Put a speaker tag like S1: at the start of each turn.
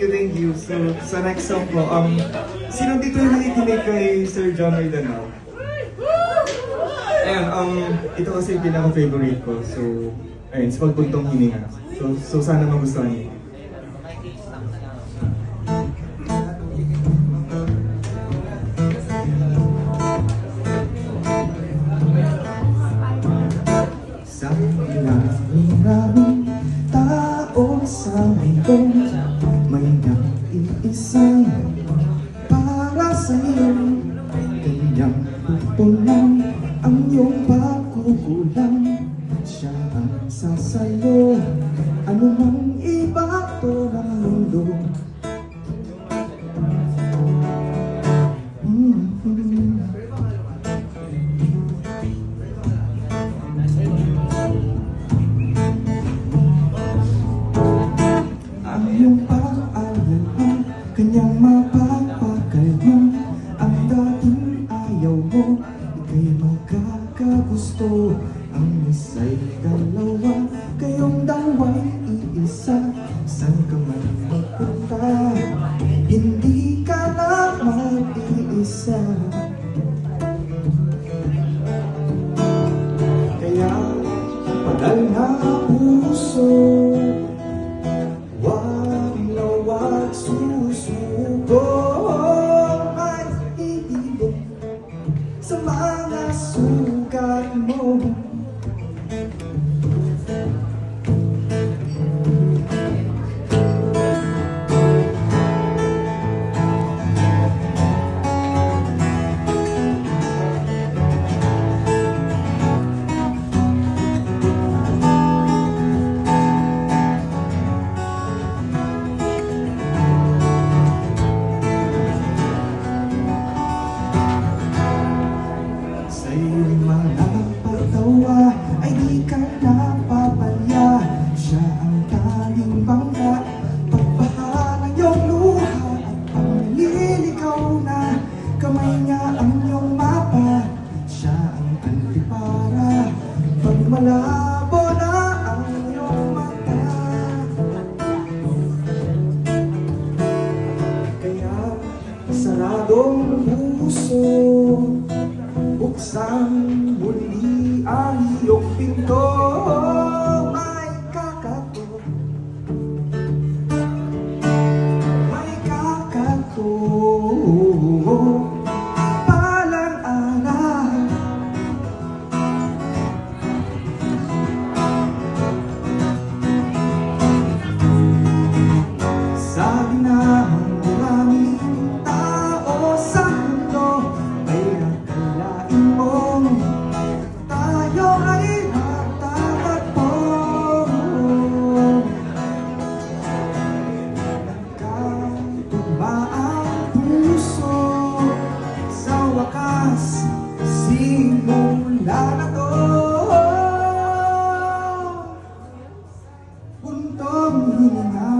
S1: Thank you. So, sa next song po, sino dito yung nakikinig kay Sir John Maynanao? Ayun, ito kasi yung pinaka-favorite ko. So, ayun, sa Pagbuntong Hininga. So sana magustuhan niyo. Sa maraming tao sa mundo, may nag-iisang para sa'yo. Kanyang pupunan ang iyong pagkukulang. Siya ang sasayo, ano mang iba to ng mundo. Ang iyong pag-alala, kanyang mapapakalma. Ang dating ayaw mo, ika'y magkakagusto. Ang isa'y dalawa, kayong dalawa'y iisa. Saan ka man magpunta, hindi ka na mag-iisa. Kaya pagal na puso, wag na wag susuko. Ay iibig sa mga sugat mo. Sa iyong mga pagtawa ay di ka napapalya. Siya ang tanging bangga, pagbaha ng iyong luha at panglilikaw na. Kamay niya ang iyong mapa, siya ang antipara. Pag malabo na ang iyong mata, kaya saradong puso, buksan muli ang iyong pinto. May kakato, may kakato, palang araw. Sabi na maraming tao sa mundo, may akalain mong tayo ay matatagpo. Nagkatugma ang puso, sa wakas simula na to. Buntong hininga.